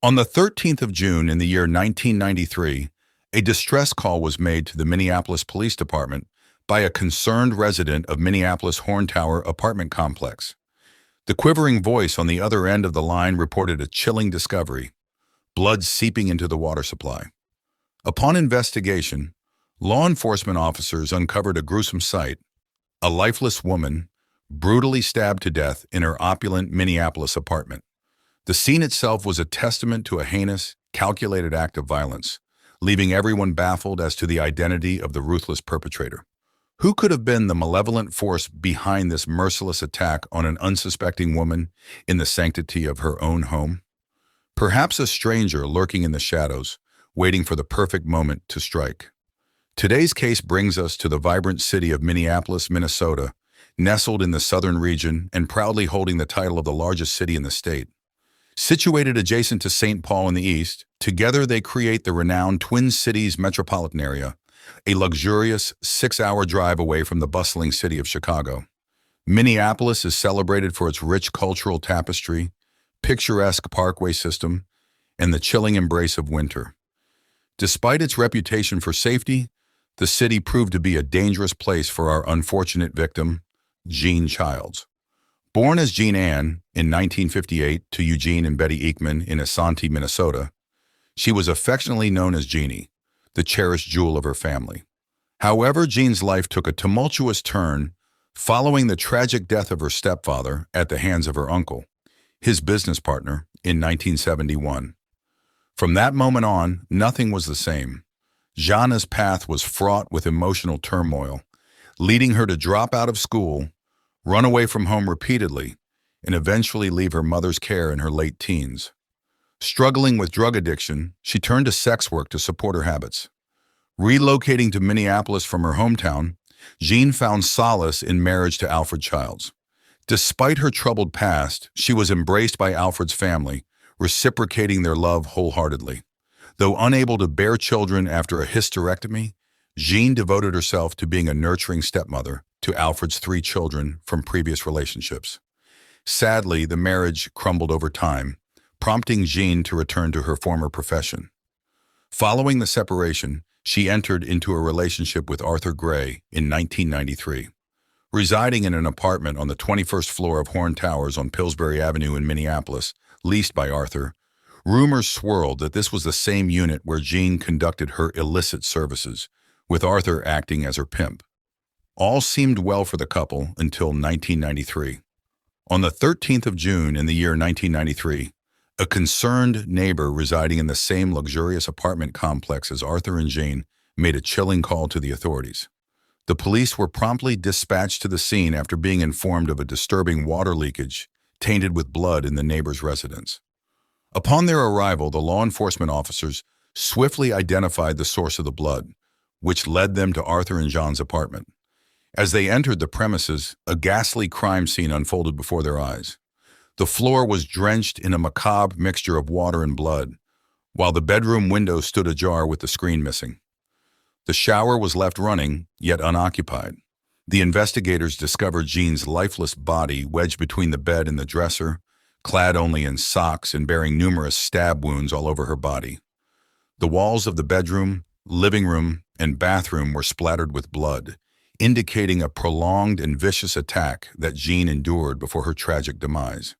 On the 13th of June in the year 1993, a distress call was made to the Minneapolis Police Department by a concerned resident of Minneapolis Horn Tower apartment complex. The quivering voice on the other end of the line reported a chilling discovery: blood seeping into the water supply. Upon investigation, law enforcement officers uncovered a gruesome sight: a lifeless woman brutally stabbed to death in her opulent Minneapolis apartment. The scene itself was a testament to a heinous, calculated act of violence, leaving everyone baffled as to the identity of the ruthless perpetrator. Who could have been the malevolent force behind this merciless attack on an unsuspecting woman in the sanctity of her own home? Perhaps a stranger lurking in the shadows, waiting for the perfect moment to strike. Today's case brings us to the vibrant city of Minneapolis, Minnesota, nestled in the southern region and proudly holding the title of the largest city in the state. Situated adjacent to St. Paul in the east, together they create the renowned Twin Cities metropolitan area, a luxurious 6-hour drive away from the bustling city of Chicago. Minneapolis is celebrated for its rich cultural tapestry, picturesque parkway system, and the chilling embrace of winter. Despite its reputation for safety, the city proved to be a dangerous place for our unfortunate victim, Jean Childs. Born as Jean Ann in 1958 to Eugene and Betty Ekman in Asante, Minnesota, she was affectionately known as Jeannie, the cherished jewel of her family. However, Jean's life took a tumultuous turn following the tragic death of her stepfather at the hands of her uncle, his business partner, in 1971. From that moment on, nothing was the same. Jeanne's path was fraught with emotional turmoil, leading her to drop out of school, run away from home repeatedly, and eventually leave her mother's care in her late teens. Struggling with drug addiction, she turned to sex work to support her habits. Relocating to Minneapolis from her hometown, Jean found solace in marriage to Alfred Childs. Despite her troubled past, she was embraced by Alfred's family, reciprocating their love wholeheartedly. Though unable to bear children after a hysterectomy, Jean devoted herself to being a nurturing stepmother to Alfred's 3 children from previous relationships. Sadly, the marriage crumbled over time, prompting Jean to return to her former profession. Following the separation, she entered into a relationship with Arthur Gray in 1993. Residing in an apartment on the 21st floor of Horn Towers on Pillsbury Avenue in Minneapolis, leased by Arthur, rumors swirled that this was the same unit where Jean conducted her illicit services, with Arthur acting as her pimp. All seemed well for the couple until 1993. On the 13th of June in the year 1993, a concerned neighbor residing in the same luxurious apartment complex as Arthur and Jean made a chilling call to the authorities. The police were promptly dispatched to the scene after being informed of a disturbing water leakage tainted with blood in the neighbor's residence. Upon their arrival, the law enforcement officers swiftly identified the source of the blood, which led them to Arthur and John's apartment. As they entered the premises, a ghastly crime scene unfolded before their eyes. The floor was drenched in a macabre mixture of water and blood, while the bedroom window stood ajar with the screen missing. The shower was left running, yet unoccupied. The investigators discovered Jean's lifeless body wedged between the bed and the dresser, clad only in socks and bearing numerous stab wounds all over her body. The walls of the bedroom, living room, and bathroom were splattered with blood, indicating a prolonged and vicious attack that Jean endured before her tragic demise.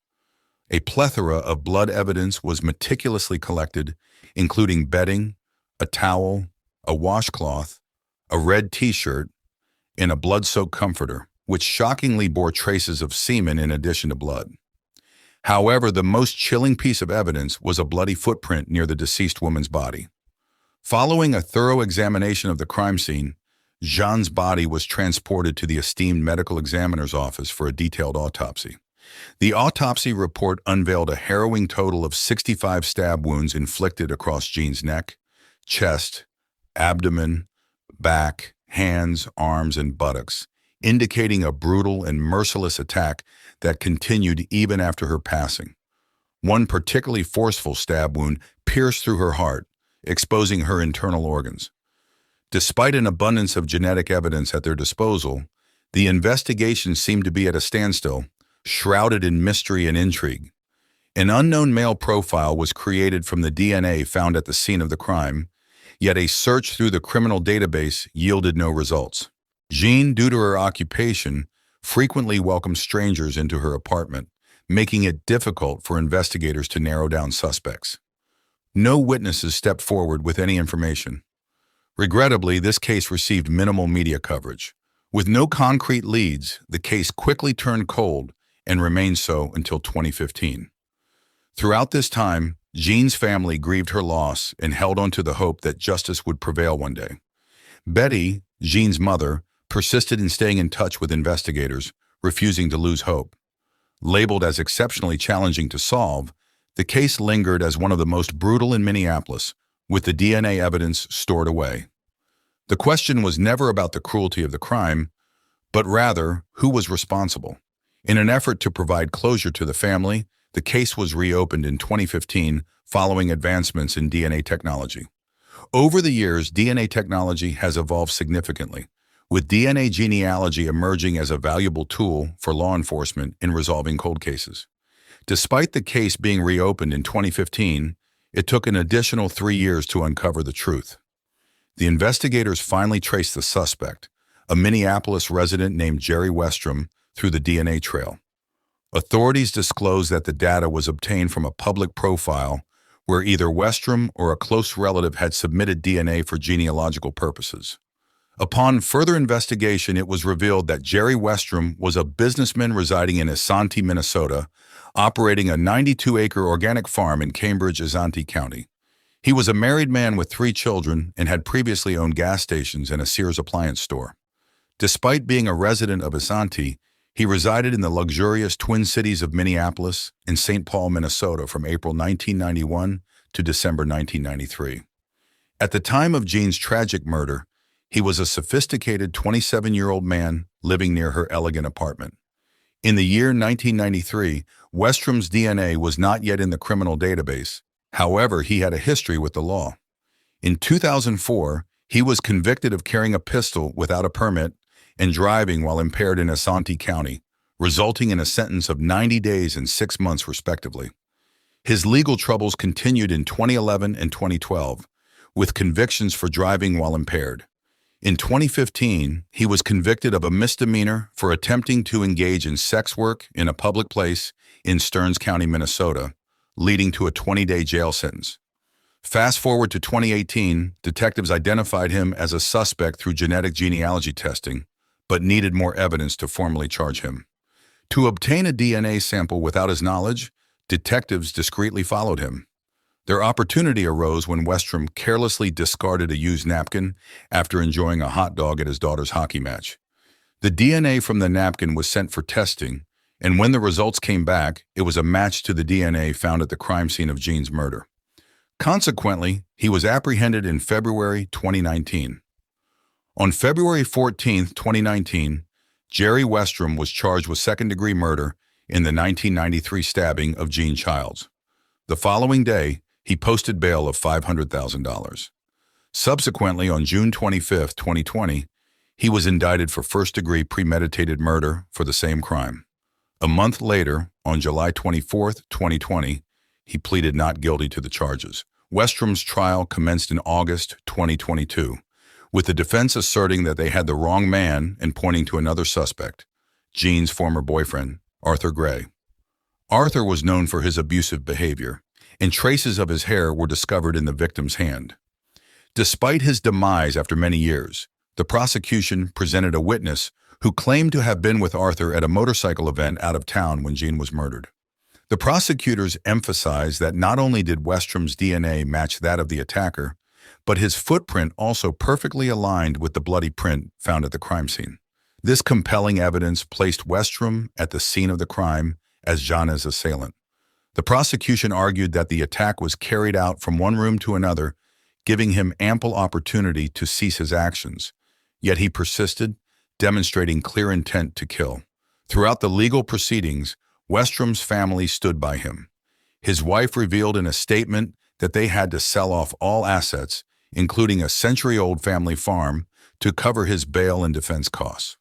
A plethora of blood evidence was meticulously collected, including bedding, a towel, a washcloth, a red t-shirt, and a blood-soaked comforter, which shockingly bore traces of semen in addition to blood. However, the most chilling piece of evidence was a bloody footprint near the deceased woman's body. Following a thorough examination of the crime scene, Jean's body was transported to the esteemed medical examiner's office for a detailed autopsy. The autopsy report unveiled a harrowing total of 65 stab wounds inflicted across Jean's neck, chest, abdomen, back, hands, arms, and buttocks, indicating a brutal and merciless attack that continued even after her passing. One particularly forceful stab wound pierced through her heart, exposing her internal organs. Despite an abundance of genetic evidence at their disposal, the investigation seemed to be at a standstill, shrouded in mystery and intrigue. An unknown male profile was created from the DNA found at the scene of the crime, yet a search through the criminal database yielded no results. Jean, due to her occupation, frequently welcomed strangers into her apartment, making it difficult for investigators to narrow down suspects. No witnesses stepped forward with any information. Regrettably, this case received minimal media coverage. With no concrete leads, the case quickly turned cold and remained so until 2015. Throughout this time, Jean's family grieved her loss and held on to the hope that justice would prevail one day. Betty, Jean's mother, persisted in staying in touch with investigators, refusing to lose hope. Labeled as exceptionally challenging to solve, the case lingered as one of the most brutal in Minneapolis, with the DNA evidence stored away. The question was never about the cruelty of the crime, but rather who was responsible. In an effort to provide closure to the family, the case was reopened in 2015 following advancements in DNA technology. Over the years, DNA technology has evolved significantly, with DNA genealogy emerging as a valuable tool for law enforcement in resolving cold cases. Despite the case being reopened in 2015, it took an additional 3 years to uncover the truth. The investigators finally traced the suspect, a Minneapolis resident named Jerry Westrom, through the DNA trail. Authorities disclosed that the data was obtained from a public profile where either Westrom or a close relative had submitted DNA for genealogical purposes. Upon further investigation, it was revealed that Jerry Westrom was a businessman residing in Isanti, Minnesota, operating a 92-acre organic farm in Cambridge, Isanti County. He was a married man with 3 children and had previously owned gas stations and a Sears appliance store. Despite being a resident of Isanti, he resided in the luxurious Twin Cities of Minneapolis and St. Paul, Minnesota from April 1991 to December 1993. At the time of Jean's tragic murder, he was a sophisticated 27-year-old man living near her elegant apartment. In the year 1993, Westrom's DNA was not yet in the criminal database. However, he had a history with the law. In 2004, he was convicted of carrying a pistol without a permit and driving while impaired in Isanti County, resulting in a sentence of 90 days and 6 months respectively. His legal troubles continued in 2011 and 2012, with convictions for driving while impaired. In 2015, he was convicted of a misdemeanor for attempting to engage in sex work in a public place in Stearns County, Minnesota, leading to a 20-day jail sentence. Fast forward to 2018, detectives identified him as a suspect through genetic genealogy testing, but needed more evidence to formally charge him. To obtain a DNA sample without his knowledge, detectives discreetly followed him. Their opportunity arose when Westrom carelessly discarded a used napkin after enjoying a hot dog at his daughter's hockey match. The DNA from the napkin was sent for testing, and when the results came back, it was a match to the DNA found at the crime scene of Jean's murder. Consequently, he was apprehended in February 2019. On February 14, 2019, Jerry Westrom was charged with second-degree murder in the 1993 stabbing of Jean Childs. The following day, he posted bail of $500,000. Subsequently, on June 25, 2020, he was indicted for first-degree premeditated murder for the same crime. A month later, on July 24, 2020, he pleaded not guilty to the charges. Westrom's trial commenced in August 2022, with the defense asserting that they had the wrong man and pointing to another suspect, Jean's former boyfriend, Arthur Gray. Arthur was known for his abusive behavior, and traces of his hair were discovered in the victim's hand. Despite his demise after many years, the prosecution presented a witness who claimed to have been with Arthur at a motorcycle event out of town when Jean was murdered. The prosecutors emphasized that not only did Westrom's DNA match that of the attacker, but his footprint also perfectly aligned with the bloody print found at the crime scene. This compelling evidence placed Westrom at the scene of the crime as Jean's assailant. The prosecution argued that the attack was carried out from one room to another, giving him ample opportunity to cease his actions. Yet he persisted, demonstrating clear intent to kill. Throughout the legal proceedings, Westrom's family stood by him. His wife revealed in a statement that they had to sell off all assets, including a century-old family farm, to cover his bail and defense costs.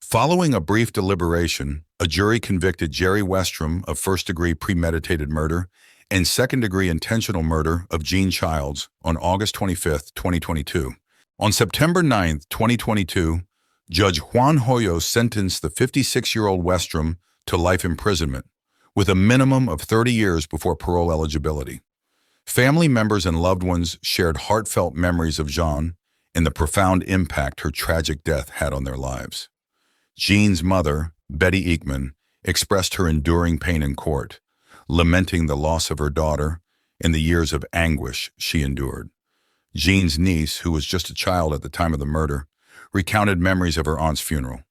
Following a brief deliberation, a jury convicted Jerry Westrom of first-degree premeditated murder and second-degree intentional murder of Jean Childs on August 25, 2022. On September 9, 2022, Judge Juan Hoyos sentenced the 56-year-old Westrom to life imprisonment, with a minimum of 30 years before parole eligibility. Family members and loved ones shared heartfelt memories of Jean and the profound impact her tragic death had on their lives. Jean's mother, Betty Ekman, expressed her enduring pain in court, lamenting the loss of her daughter and the years of anguish she endured. Jean's niece, who was just a child at the time of the murder, recounted memories of her aunt's funeral.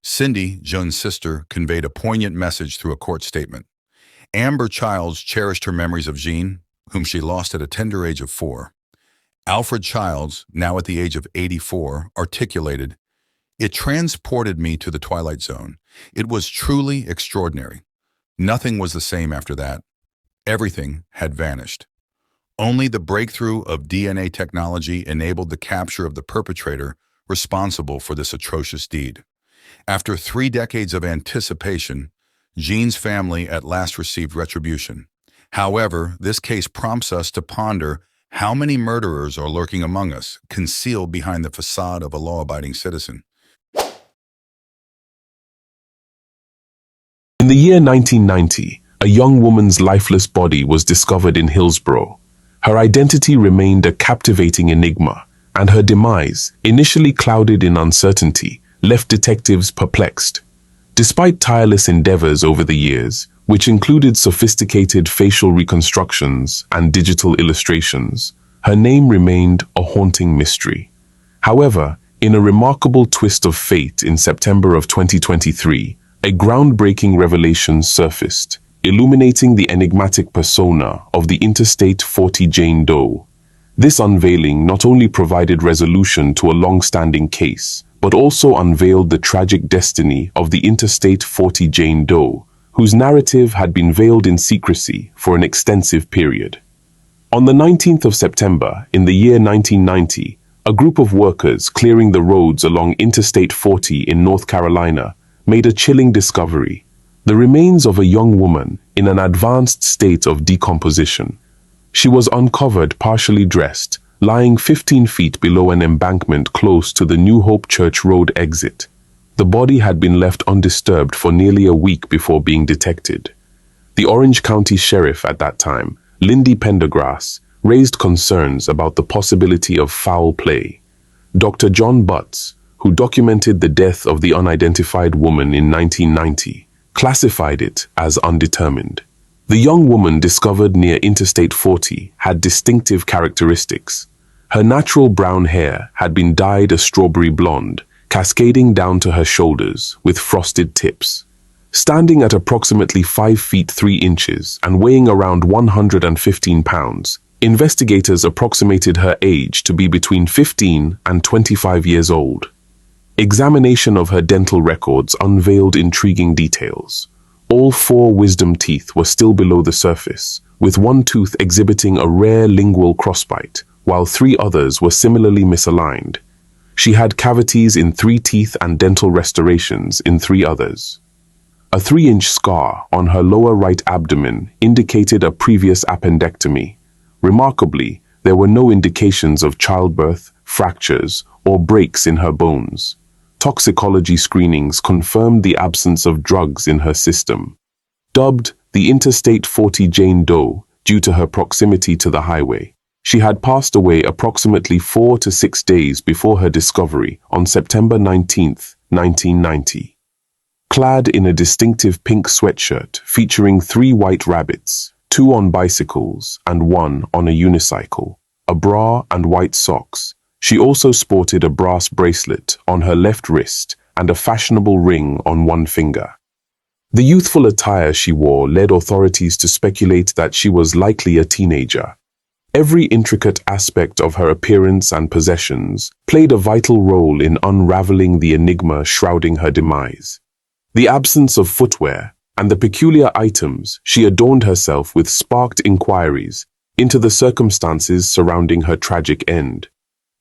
Cindy, Joan's sister, conveyed a poignant message through a court statement. Amber Childs cherished her memories of Jean, whom she lost at a tender age of 4. Alfred Childs, now at the age of 84, articulated, "It transported me to the Twilight Zone. It was truly extraordinary. Nothing was the same after that. Everything had vanished. Only the breakthrough of DNA technology enabled the capture of the perpetrator responsible for this atrocious deed." After 3 decades of anticipation, Jean's family at last received retribution. However, this case prompts us to ponder how many murderers are lurking among us, concealed behind the facade of a law-abiding citizen. In the year 1990, a young woman's lifeless body was discovered in Hillsborough. Her identity remained a captivating enigma, and her demise, initially clouded in uncertainty, left detectives perplexed. Despite tireless endeavors over the years, which included sophisticated facial reconstructions and digital illustrations, her name remained a haunting mystery. However, in a remarkable twist of fate in September of 2023, a groundbreaking revelation surfaced, illuminating the enigmatic persona of the Interstate 40 Jane Doe. This unveiling not only provided resolution to a long-standing case, but also unveiled the tragic destiny of the Interstate 40 Jane Doe, whose narrative had been veiled in secrecy for an extensive period. On the 19th of September, in the year 1990, a group of workers clearing the roads along Interstate 40 in North Carolina made a chilling discovery: the remains of a young woman in an advanced state of decomposition. She was uncovered partially dressed, lying 15 feet below an embankment close to the New Hope Church Road exit. The body had been left undisturbed for nearly a week before being detected. The Orange County Sheriff at that time, Lindy Pendergrass, raised concerns about the possibility of foul play. Dr. John Butts, who documented the death of the unidentified woman in 1990, classified it as undetermined. The young woman discovered near Interstate 40 had distinctive characteristics. Her natural brown hair had been dyed a strawberry blonde, cascading down to her shoulders with frosted tips. Standing at approximately 5 feet 3 inches and weighing around 115 pounds, investigators approximated her age to be between 15 and 25 years old. Examination of her dental records unveiled intriguing details. All 4 wisdom teeth were still below the surface, with one tooth exhibiting a rare lingual crossbite, while 3 others were similarly misaligned. She had cavities in 3 teeth and dental restorations in 3 others. A 3-inch scar on her lower right abdomen indicated a previous appendectomy. Remarkably, there were no indications of childbirth, fractures, or breaks in her bones. Toxicology screenings confirmed the absence of drugs in her system. Dubbed the Interstate 40 Jane Doe due to her proximity to the highway, she had passed away approximately 4 to 6 days before her discovery on September 19, 1990. Clad in a distinctive pink sweatshirt featuring 3 white rabbits, 2 on bicycles and 1 on a unicycle, a bra and white socks, she also sported a brass bracelet on her left wrist and a fashionable ring on one finger. The youthful attire she wore led authorities to speculate that she was likely a teenager. Every intricate aspect of her appearance and possessions played a vital role in unraveling the enigma shrouding her demise. The absence of footwear and the peculiar items she adorned herself with sparked inquiries into the circumstances surrounding her tragic end.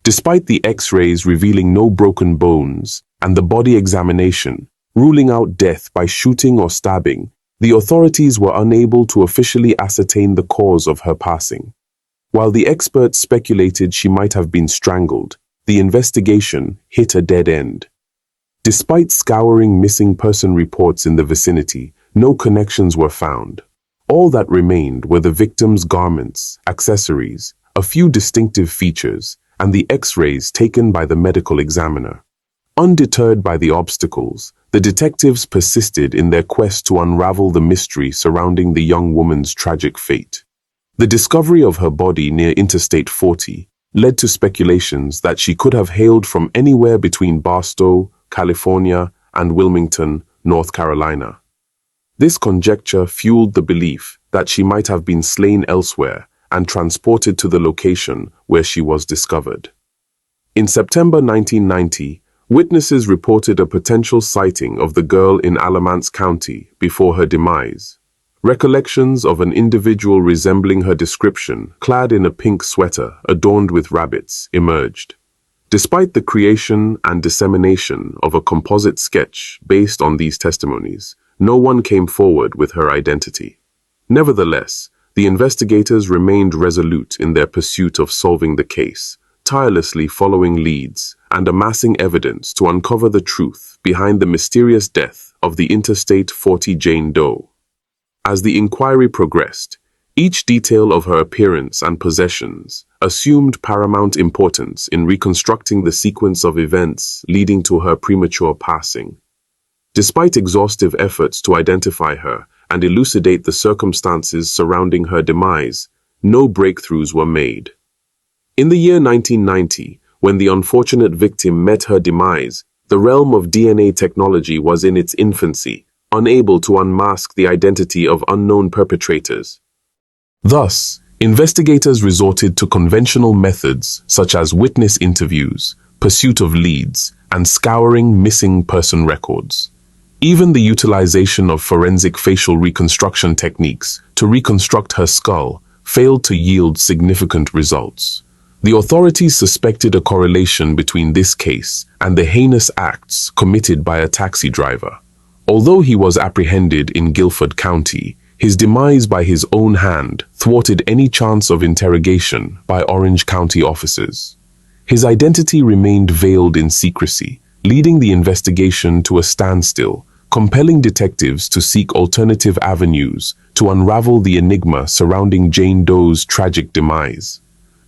Despite the X-rays revealing no broken bones and the body examination ruling out death by shooting or stabbing, the authorities were unable to officially ascertain the cause of her passing. While the experts speculated she might have been strangled, the investigation hit a dead end. Despite scouring missing person reports in the vicinity, no connections were found. All that remained were the victim's garments, accessories, a few distinctive features, and the X-rays taken by the medical examiner. Undeterred by the obstacles, the detectives persisted in their quest to unravel the mystery surrounding the young woman's tragic fate. The discovery of her body near Interstate 40 led to speculations that she could have hailed from anywhere between Barstow, California, and Wilmington, North Carolina. This conjecture fueled the belief that she might have been slain elsewhere and transported to the location where she was discovered. In September 1990, witnesses reported a potential sighting of the girl in Alamance County before her demise. Recollections of an individual resembling her description, clad in a pink sweater adorned with rabbits, emerged. Despite the creation and dissemination of a composite sketch based on these testimonies, no one came forward with her identity. Nevertheless, the investigators remained resolute in their pursuit of solving the case, tirelessly following leads and amassing evidence to uncover the truth behind the mysterious death of the Interstate 40 Jane Doe. As the inquiry progressed, each detail of her appearance and possessions assumed paramount importance in reconstructing the sequence of events leading to her premature passing. Despite exhaustive efforts to identify her and elucidate the circumstances surrounding her demise, no breakthroughs were made. In the year 1990, when the unfortunate victim met her demise, the realm of DNA technology was in its infancy, unable to unmask the identity of unknown perpetrators. Thus, investigators resorted to conventional methods such as witness interviews, pursuit of leads, and scouring missing person records. Even the utilization of forensic facial reconstruction techniques to reconstruct her skull failed to yield significant results. The authorities suspected a correlation between this case and the heinous acts committed by a taxi driver. Although he was apprehended in Guilford County, his demise by his own hand thwarted any chance of interrogation by Orange County officers. His identity remained veiled in secrecy, leading the investigation to a standstill, compelling detectives to seek alternative avenues to unravel the enigma surrounding Jane Doe's tragic demise.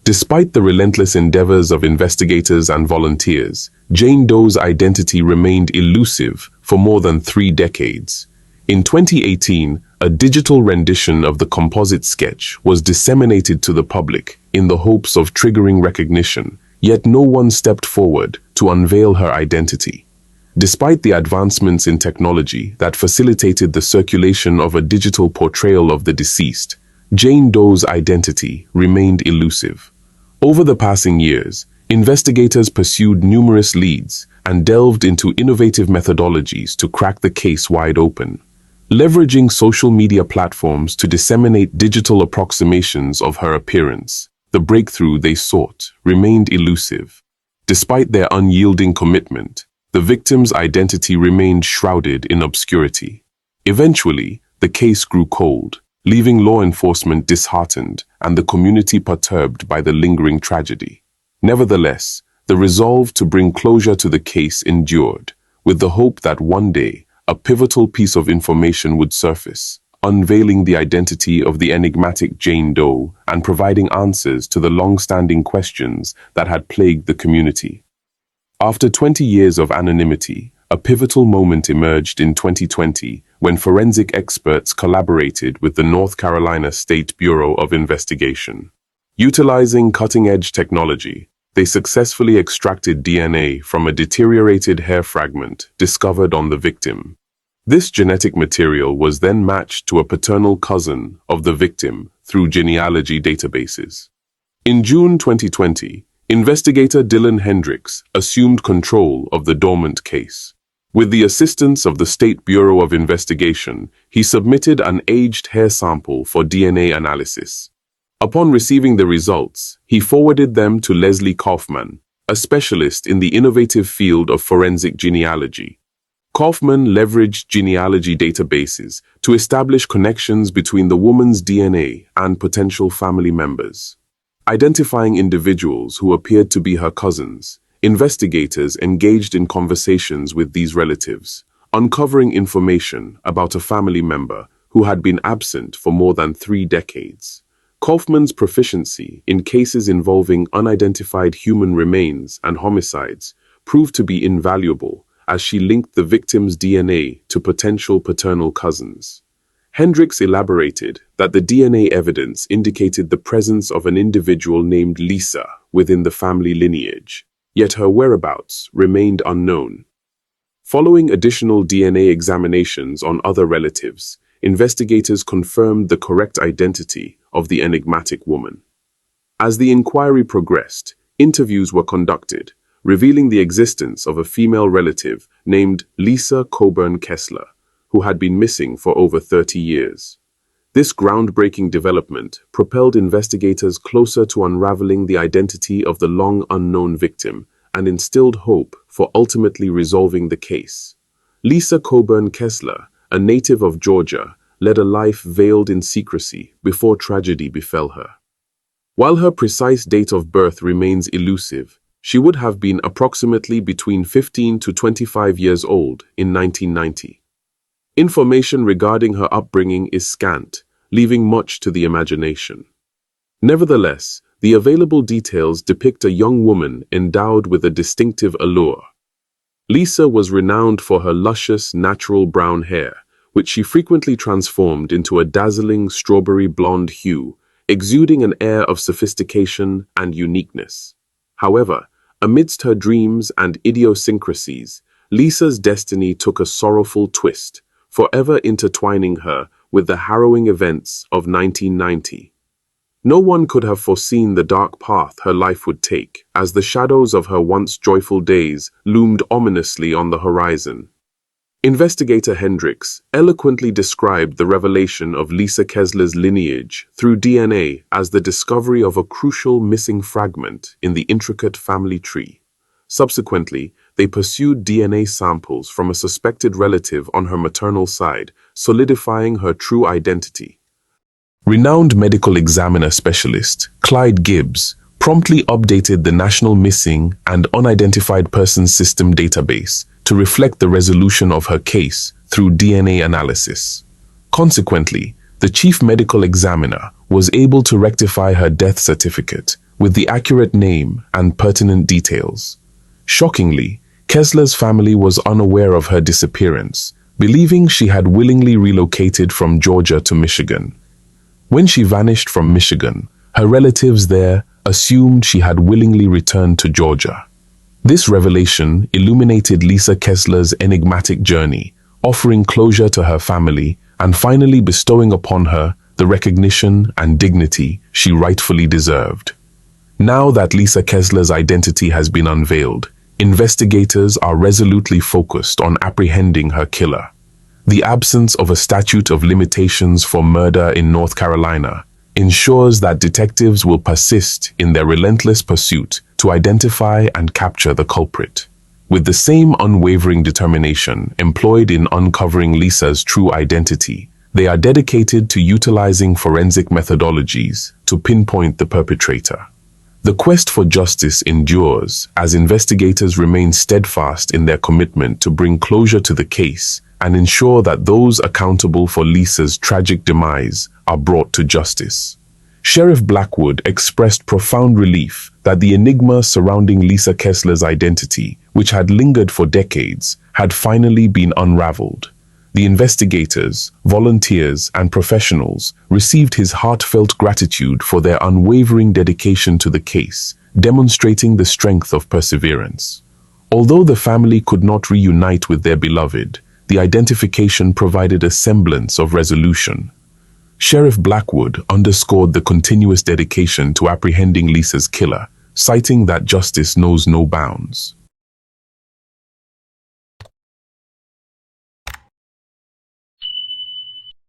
Despite the relentless endeavors of investigators and volunteers, Jane Doe's identity remained elusive for more than 3 decades. In 2018, a digital rendition of the composite sketch was disseminated to the public in the hopes of triggering recognition, yet no one stepped forward to unveil her identity. Despite the advancements in technology that facilitated the circulation of a digital portrayal of the deceased, Jane Doe's identity remained elusive. Over the passing years, investigators pursued numerous leads and delved into innovative methodologies to crack the case wide open. Leveraging social media platforms to disseminate digital approximations of her appearance, the breakthrough they sought remained elusive. Despite their unyielding commitment, the victim's identity remained shrouded in obscurity. Eventually, the case grew cold, leaving law enforcement disheartened and the community perturbed by the lingering tragedy. Nevertheless, the resolve to bring closure to the case endured, with the hope that one day a pivotal piece of information would surface, unveiling the identity of the enigmatic Jane Doe and providing answers to the long-standing questions that had plagued the community. After 20 years of anonymity, a pivotal moment emerged in 2020 when forensic experts collaborated with the North Carolina State Bureau of Investigation. Utilizing cutting-edge technology, they successfully extracted DNA from a deteriorated hair fragment discovered on the victim. This genetic material was then matched to a paternal cousin of the victim through genealogy databases. In June 2020, investigator Dylan Hendricks assumed control of the dormant case. With the assistance of the State Bureau of Investigation, he submitted an aged hair sample for DNA analysis. Upon receiving the results, he forwarded them to Leslie Kaufman, a specialist in the innovative field of forensic genealogy. Kaufman leveraged genealogy databases to establish connections between the woman's DNA and potential family members. Identifying individuals who appeared to be her cousins, investigators engaged in conversations with these relatives, uncovering information about a family member who had been absent for more than 3 decades. Kaufman's proficiency in cases involving unidentified human remains and homicides proved to be invaluable as she linked the victim's DNA to potential paternal cousins. Hendricks elaborated that the DNA evidence indicated the presence of an individual named Lisa within the family lineage, yet her whereabouts remained unknown. Following additional DNA examinations on other relatives, investigators confirmed the correct identity of the enigmatic woman. As the inquiry progressed, interviews were conducted, revealing the existence of a female relative named Lisa Coburn Kessler, who had been missing for over 30 years. This groundbreaking development propelled investigators closer to unraveling the identity of the long-unknown victim and instilled hope for ultimately resolving the case. Lisa Coburn Kessler, a native of Georgia, led a life veiled in secrecy before tragedy befell her. While her precise date of birth remains elusive, she would have been approximately between 15 to 25 years old in 1990. Information regarding her upbringing is scant, leaving much to the imagination. Nevertheless, the available details depict a young woman endowed with a distinctive allure. Lisa was renowned for her luscious, natural brown hair, which she frequently transformed into a dazzling strawberry blonde hue, exuding an air of sophistication and uniqueness. However, amidst her dreams and idiosyncrasies, Lisa's destiny took a sorrowful twist, forever intertwining her with the harrowing events of 1990. No one could have foreseen the dark path her life would take, as the shadows of her once joyful days loomed ominously on the horizon. Investigator Hendricks eloquently described the revelation of Lisa Kessler's lineage through DNA as the discovery of a crucial missing fragment in the intricate family tree. Subsequently, they pursued DNA samples from a suspected relative on her maternal side, solidifying her true identity. Renowned medical examiner specialist Clyde Gibbs promptly updated the National Missing and Unidentified Persons System database to reflect the resolution of her case through DNA analysis. Consequently, the chief medical examiner was able to rectify her death certificate with the accurate name and pertinent details. Shockingly, Kessler's family was unaware of her disappearance, believing she had willingly relocated from Georgia to Michigan. When she vanished from Michigan, her relatives there assumed she had willingly returned to Georgia. This revelation illuminated Lisa Kessler's enigmatic journey, offering closure to her family and finally bestowing upon her the recognition and dignity she rightfully deserved. Now that Lisa Kessler's identity has been unveiled, investigators are resolutely focused on apprehending her killer. The absence of a statute of limitations for murder in North Carolina ensures that detectives will persist in their relentless pursuit to identify and capture the culprit. With the same unwavering determination employed in uncovering Lisa's true identity, they are dedicated to utilizing forensic methodologies to pinpoint the perpetrator. The quest for justice endures as investigators remain steadfast in their commitment to bring closure to the case and ensure that those accountable for Lisa's tragic demise are brought to justice. Sheriff Blackwood expressed profound relief that the enigma surrounding Lisa Kessler's identity, which had lingered for decades, had finally been unraveled. The investigators, volunteers, and professionals received his heartfelt gratitude for their unwavering dedication to the case, demonstrating the strength of perseverance. Although the family could not reunite with their beloved, the identification provided a semblance of resolution. Sheriff Blackwood underscored the continuous dedication to apprehending Lisa's killer, citing that justice knows no bounds.